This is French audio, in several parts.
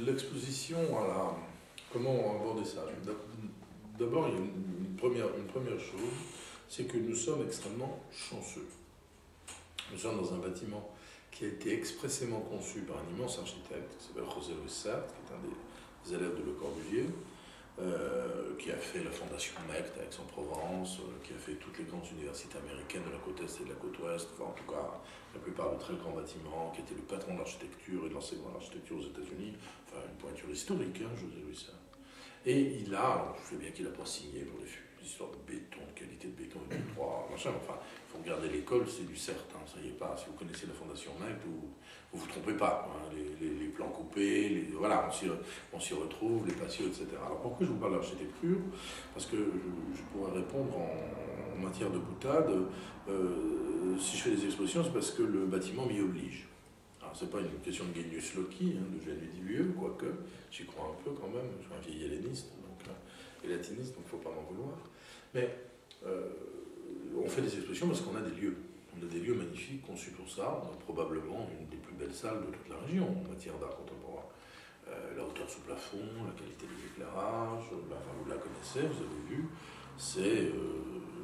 l'exposition à la... Comment aborder ça? D'abord, il y a une première chose, c'est que nous sommes extrêmement chanceux. Nous sommes dans un bâtiment qui a été expressément conçu par un immense architecte qui s'appelle José Luis Sert, qui est un des élèves de Le Corbusier, qui a fait la fondation MECT à Aix-en-Provence, qui a fait toutes les grandes universités américaines de la côte Est et de la côte Ouest, enfin en tout cas la plupart de très grands bâtiments, qui était le patron de l'architecture et de l'enseignement de l'architecture aux États-Unis, enfin une pointure historique, hein, José Luis Sert. Et il a, je sais bien qu'il n'a pas signé pour les histoires de béton, de qualité de béton, et de droit, machin, enfin, il faut regarder l'école, c'est du certain, ça y est pas. Si vous connaissez la fondation MECT, vous trompez pas. Hein, les plans coupés, voilà, on s'y retrouve, les patios, etc. Alors pourquoi je vous parle d'architecture? Parce que je pourrais répondre en matière de boutade. Si je fais des expositions, c'est parce que le bâtiment m'y oblige. Alors, c'est pas une question de genius loci, hein, de génie divin, quoique j'y crois un peu quand même. Je suis un vieil helléniste et latiniste, donc il ne faut pas m'en vouloir. Mais on fait des expositions parce qu'on a des lieux. On a des lieux magnifiques conçus pour ça. On a probablement une des plus belles salles de toute la région en matière d'art contemporain. La hauteur sous plafond, la qualité des éclairages, enfin, vous la connaissez, vous avez vu. C'est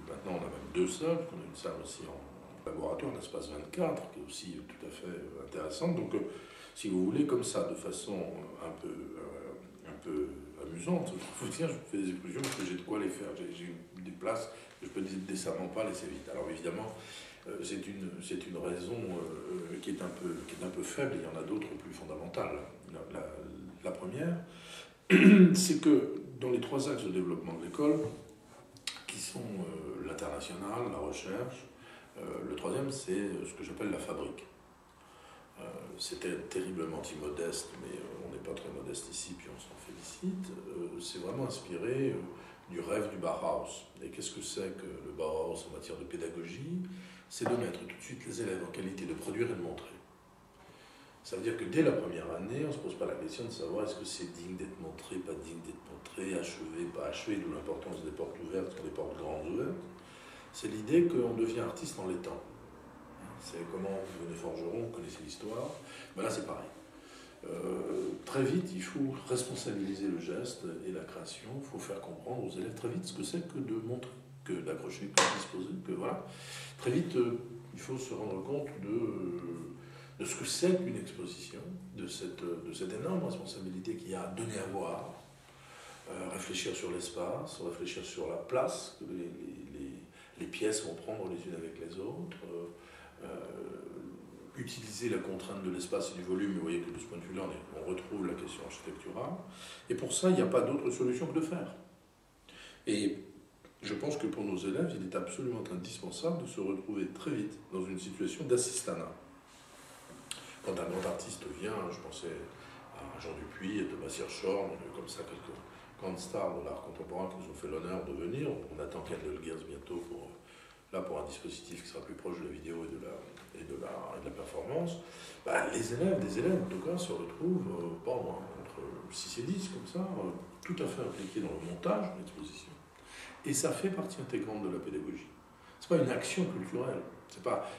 maintenant on a même deux salles, on a une salle aussi en laboratoire, un espace 24, qui est aussi tout à fait intéressante. Donc, si vous voulez, comme ça, de façon un peu amusante, je vous dire, je fais des expositions parce que j'ai de quoi les faire. J'ai des places que je peux décemment pas laisser vite. Alors évidemment, c'est une raison qui est un peu faible, et il y en a d'autres plus fondamentales. La première, c'est que dans les trois axes de développement de l'école, qui sont l'international, la recherche, le troisième, c'est ce que j'appelle la fabrique. C'était terriblement immodeste, mais on n'est pas très modeste ici, puis on s'en félicite. C'est vraiment inspiré du rêve du Bauhaus. Et qu'est-ce que c'est que le Bauhaus en matière de pédagogie? C'est de mettre tout de suite les élèves en qualité de produire et de montrer. Ça veut dire que dès la première année, on ne se pose pas la question de savoir est-ce que c'est digne d'être montré, pas digne d'être montré, achevé, pas achevé, d'où l'importance des portes ouvertes sur des portes grandes ouvertes. C'est l'idée qu'on devient artiste en l'étant. C'est comment vous venez forgeron, vous connaissez l'histoire. Ben là, c'est pareil. Très vite, il faut responsabiliser le geste et la création. Il faut faire comprendre aux élèves très vite ce que c'est que de montrer, que d'accrocher, que de disposer, que voilà. Très vite, il faut se rendre compte de ce que c'est qu'une exposition, de cette énorme responsabilité qu'il y a à donner à voir, réfléchir sur l'espace, réfléchir sur la place que les pièces vont prendre les unes avec les autres, utiliser la contrainte de l'espace et du volume. Vous voyez que de ce point de vue-là, on retrouve la question architecturale. Et pour ça, il n'y a pas d'autre solution que de faire. Et je pense que pour nos élèves, il est absolument indispensable de se retrouver très vite dans une situation d'assistanat. Quand un grand artiste vient, je pensais à Jean Dupuis, à Thomas Hirschhorn, on a eu comme ça quelques grandes stars de l'art contemporain qui nous ont fait l'honneur de venir. On attend Kendall Gears bientôt pour un dispositif qui sera plus proche de la vidéo et de la performance. Bah, des élèves en tout cas se retrouvent, pas moins, entre 6 et 10 comme ça, tout à fait impliqués dans le montage de l'exposition. Et ça fait partie intégrante de la pédagogie. C'est pas une action culturelle. C'est pas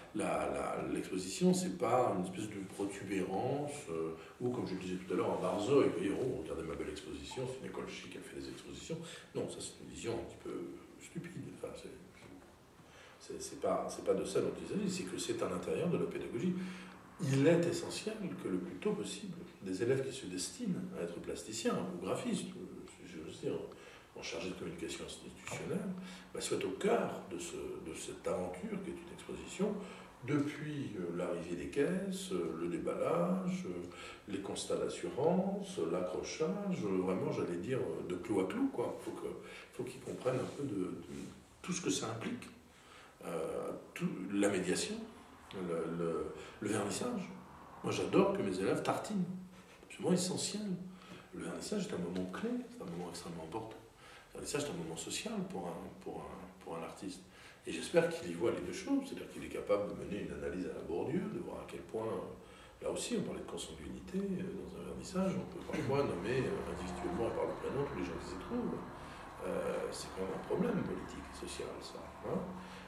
l'exposition, c'est pas une espèce de protubérance ou, comme je le disais tout à l'heure, un Barzeuil. Vous voyez, oh, regardez ma belle exposition, c'est une école chic, elle fait des expositions. Non, ça c'est une vision un petit peu stupide. Enfin, c'est pas de ça dont il s'agit, c'est que c'est à l'intérieur de la pédagogie. Il est essentiel que le plus tôt possible, des élèves qui se destinent à être plasticiens ou graphistes, je veux dire, en chargé de communication institutionnelle, soient au cœur de cette aventure qui est une exposition, depuis l'arrivée des caisses, le déballage, les constats d'assurance, l'accrochage, vraiment, j'allais dire, de clou à clou, quoi. Faut qu'ils comprennent un peu de tout ce que ça implique. La médiation, le vernissage. Moi, j'adore que mes élèves tartinent. C'est absolument essentiel. Le vernissage est un moment clé, c'est un moment extrêmement important. Le vernissage est un moment social pour un artiste. Et j'espère qu'il y voit les deux choses, c'est-à-dire qu'il est capable de mener une analyse à la Bourdieu, de voir à quel point, là aussi, on parlait de consanguinité, dans un vernissage, on peut parfois nommer individuellement et par le prénom tous les gens qui s'y trouvent. C'est quand même un problème politique et social, ça. Hein,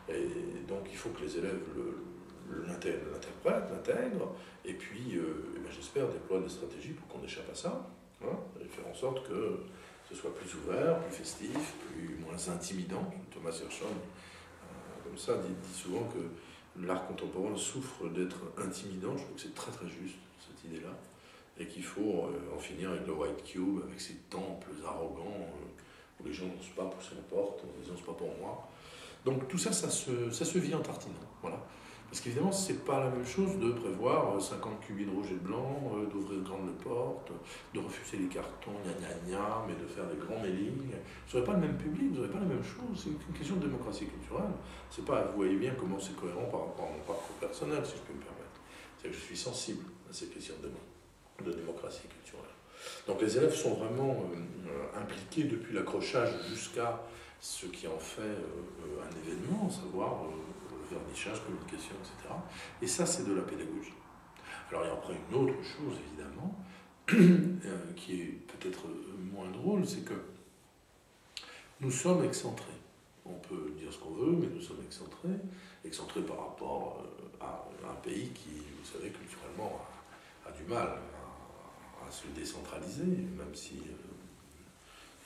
et donc il faut que les élèves l'interprète, l'intègre, et puis eh ben, j'espère déploie des stratégies pour qu'on échappe à ça, hein, et faire en sorte que ce soit plus ouvert, plus festif, moins intimidant. Thomas Hirschhorn, comme ça, dit souvent que l'art contemporain souffre d'être intimidant. Je trouve que c'est très très juste, cette idée-là, et qu'il faut en finir avec le White Cube, avec ces temples arrogants où les gens n'osent pas pousser la porte en disant c'est pas pour moi. Donc tout ça, ça se vit en tartinant. Voilà. Parce qu'évidemment, c'est pas la même chose de prévoir 50 cubes rouge et blanc, d'ouvrir grandes les portes, de refuser les cartons, mais de faire des grands mailings. Vous n'aurez pas le même public, vous n'aurez pas la même chose. C'est une question de démocratie culturelle. C'est pas, vous voyez bien comment c'est cohérent par rapport à mon parcours personnel, si je peux me permettre. C'est que je suis sensible à ces questions de démocratie culturelle. Donc les élèves sont vraiment impliqués depuis l'accrochage jusqu'à ce qui en fait un événement, à savoir vernissage, communication, etc. Et ça, c'est de la pédagogie. Alors, il y a après une autre chose, évidemment, qui est peut-être moins drôle, c'est que nous sommes excentrés. On peut dire ce qu'on veut, mais nous sommes excentrés par rapport à un pays qui, vous savez, culturellement a du mal à se décentraliser, même si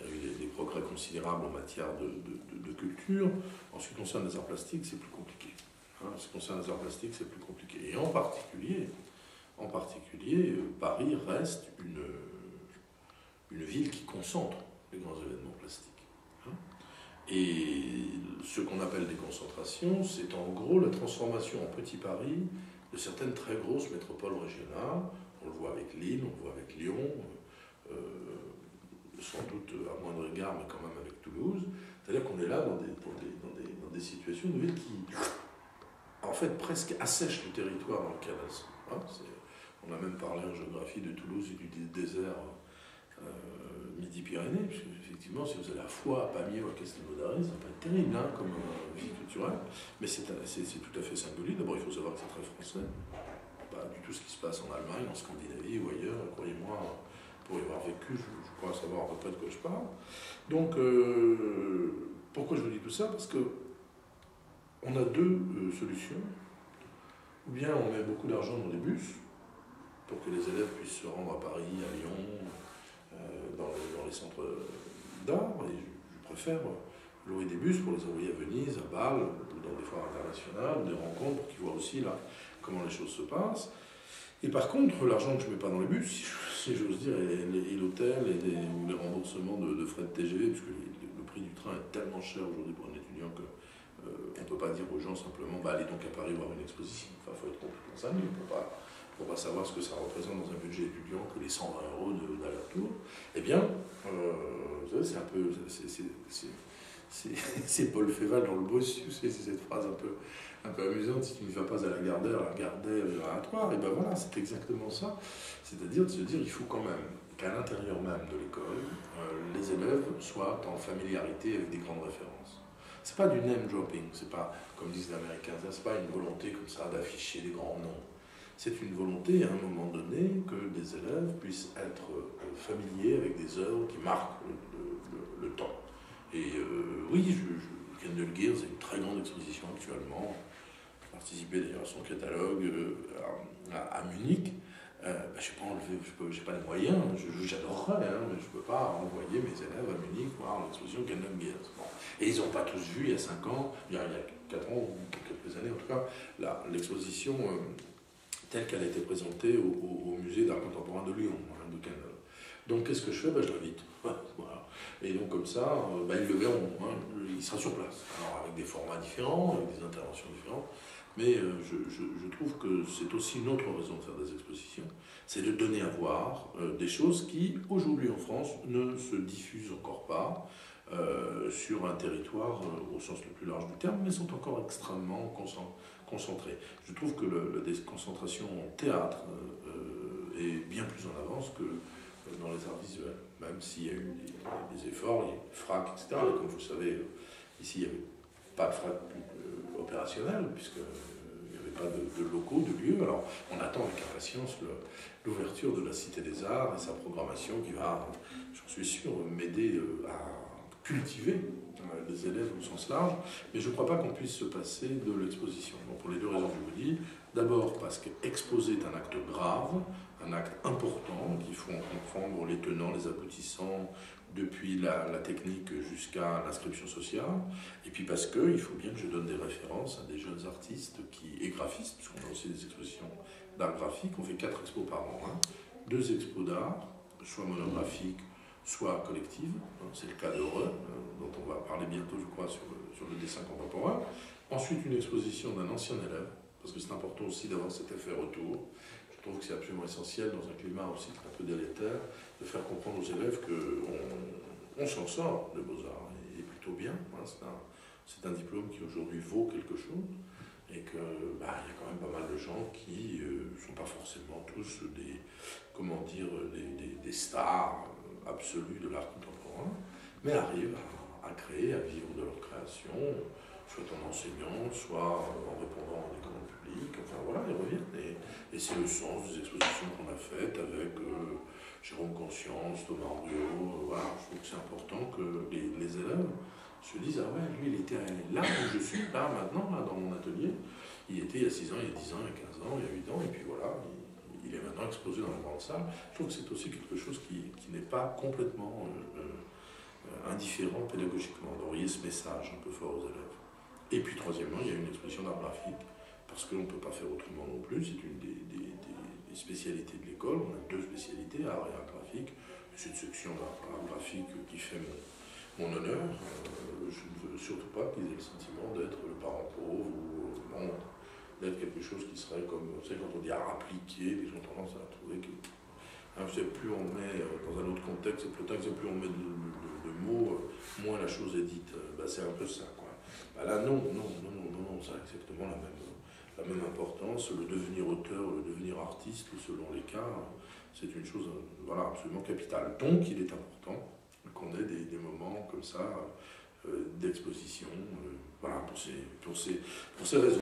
il y a eu des progrès considérables en matière de culture. En ce qui concerne les arts plastiques, c'est plus compliqué. En ce qui concerne les arts plastiques, c'est plus compliqué. Et en particulier, Paris reste une ville qui concentre les grands événements plastiques. Et ce qu'on appelle des concentrations, c'est en gros la transformation en petit Paris de certaines très grosses métropoles régionales. On le voit avec Lille, on le voit avec Lyon, sans doute à moindre égard, mais quand même avec Toulouse. C'est-à-dire qu'on est là dans des situations de ville qui, en fait, presque assèchent le territoire dans lequel elles sont. On a même parlé en géographie de Toulouse et du désert Midi-Pyrénées, parce qu'effectivement, si vous allez à Foix, à Pamiers ou à Castelnaudary, ça va pas être terrible comme vie culturelle, mais c'est tout à fait singulier. D'abord, il faut savoir que c'est très français. Pas du tout ce qui se passe en Allemagne, en Scandinavie ou ailleurs, croyez-moi. Pour y avoir vécu, je crois savoir à peu près de quoi je parle. Donc, pourquoi je vous dis tout ça? Parce que on a deux solutions. Ou bien on met beaucoup d'argent dans les bus, pour que les élèves puissent se rendre à Paris, à Lyon, dans les centres d'art, et je préfère louer des bus pour les envoyer à Venise, à Bâle, dans des foires internationales, des rencontres, pour qu'ils voient aussi là comment les choses se passent. Et par contre, l'argent que je ne mets pas dans les bus, si j'ose dire, et l'hôtel, ou les remboursements de frais de TGV, puisque le prix du train est tellement cher aujourd'hui pour un étudiant que on ne peut pas dire aux gens simplement allez donc à Paris voir une exposition. Enfin, il faut être complètement sérieux pour pas savoir ce que ça représente dans un budget étudiant que les 120 € d'aller-retour. Eh bien, vous savez, c'est un peu. C'est Paul Féval dans Le Bossu, c'est cette phrase un peu amusante, si tu ne vas pas à la Gardère à Troyes, et ben voilà, c'est exactement ça. C'est-à-dire de se dire, il faut quand même qu'à l'intérieur même de l'école, les élèves soient en familiarité avec des grandes références. C'est pas du name dropping, c'est pas, comme disent les Américains, c'est pas une volonté comme ça d'afficher des grands noms. C'est une volonté, à un moment donné, que des élèves puissent être familiers avec des œuvres qui marquent le temps. Et oui, Kendall Gears a une très grande exposition actuellement. J'ai participé d'ailleurs à son catalogue à Munich. Je n'ai pas les moyens, j'adorerais, mais je ne peux pas envoyer mes élèves à Munich voir l'exposition Kendall Gears. Bon. Et ils n'ont pas tous vu il y a 5 ans, il y a 4 ans, ou quelques années en tout cas, l'exposition telle qu'elle a été présentée au musée d'art contemporain de Lyon, de Kendall. Donc qu'est-ce que je fais? Je l'invite. Voilà. Et donc comme ça, ils le verront, il sera sur place. Alors avec des formats différents, avec des interventions différentes, mais je trouve que c'est aussi une autre raison de faire des expositions, c'est de donner à voir des choses qui, aujourd'hui en France, ne se diffusent encore pas sur un territoire au sens le plus large du terme, mais sont encore extrêmement concentrées. Je trouve que la déconcentration en théâtre est bien plus en avance que dans les arts visuels, même s'il y a eu des efforts, il y a eu des FRAC, etc. Et comme vous le savez, ici, il n'y avait pas de FRAC opérationnel, puisqu'il n'y avait pas de locaux, de lieux. Alors, on attend avec impatience l'ouverture de la Cité des Arts et sa programmation qui va, j'en suis sûr, m'aider cultiver les élèves au sens large, mais je ne crois pas qu'on puisse se passer de l'exposition. Donc pour les deux raisons que je vous dis, d'abord parce qu'exposer est un acte grave, un acte important, qu'il faut en comprendre les tenants, les aboutissants, depuis la technique jusqu'à l'inscription sociale, et puis parce qu'il faut bien que je donne des références à des jeunes artistes et graphistes, puisqu'on a aussi des expositions d'art graphique, on fait 4 expos par an, 2 expos d'art, soit monographiques, soit collectives, c'est le cas d'Heureux, dont on va parler bientôt, je crois, sur le dessin contemporain. Ensuite, une exposition d'un ancien élève, parce que c'est important aussi d'avoir cet effet retour. Je trouve que c'est absolument essentiel, dans un climat aussi un peu délétère, de faire comprendre aux élèves qu'on s'en sort de Beaux-Arts, et plutôt bien. C'est un diplôme qui aujourd'hui vaut quelque chose, et qu'il y a quand même pas mal de gens qui ne sont pas forcément tous des stars absolues de l'art contemporain, mais arrivent à créer, à vivre de leur création, soit en enseignant, soit en répondant à des commandes publiques, enfin voilà, ils reviennent. Et c'est le sens des expositions qu'on a faites avec Jérôme Conscience, Thomas Henriot. Voilà, je trouve que c'est important que les élèves se disent « Ah ouais, lui il était là où je suis, là maintenant, là dans mon atelier. Il était il y a 6 ans, il y a 10 ans, il y a 15 ans, il y a 8 ans, et puis voilà, il est maintenant exposé dans la grande salle. » Je trouve que c'est aussi quelque chose qui n'est pas complètement indifférent pédagogiquement, d'envoyer ce message un peu fort aux élèves. Et puis troisièmement, il y a une exposition d'art graphique, parce qu'on ne peut pas faire autrement non plus, c'est une des spécialités de l'école, on a 2 spécialités, art et art graphique, c'est une section d'art graphique qui fait mon honneur. Je ne veux surtout pas qu'ils aient le sentiment d'être le parent pauvre ou d'être quelque chose qui serait comme, vous savez, quand on dit art appliqué, les gens ont tendance à trouver que plus on met dans un autre contexte, plus on met de mots, moins la chose est dite. C'est un peu ça, quoi. Là, non, ça a exactement la même importance. Le devenir auteur, le devenir artiste, selon les cas, c'est une chose absolument capitale. Donc, il est important qu'on ait des moments comme ça d'exposition, pour ces raisons.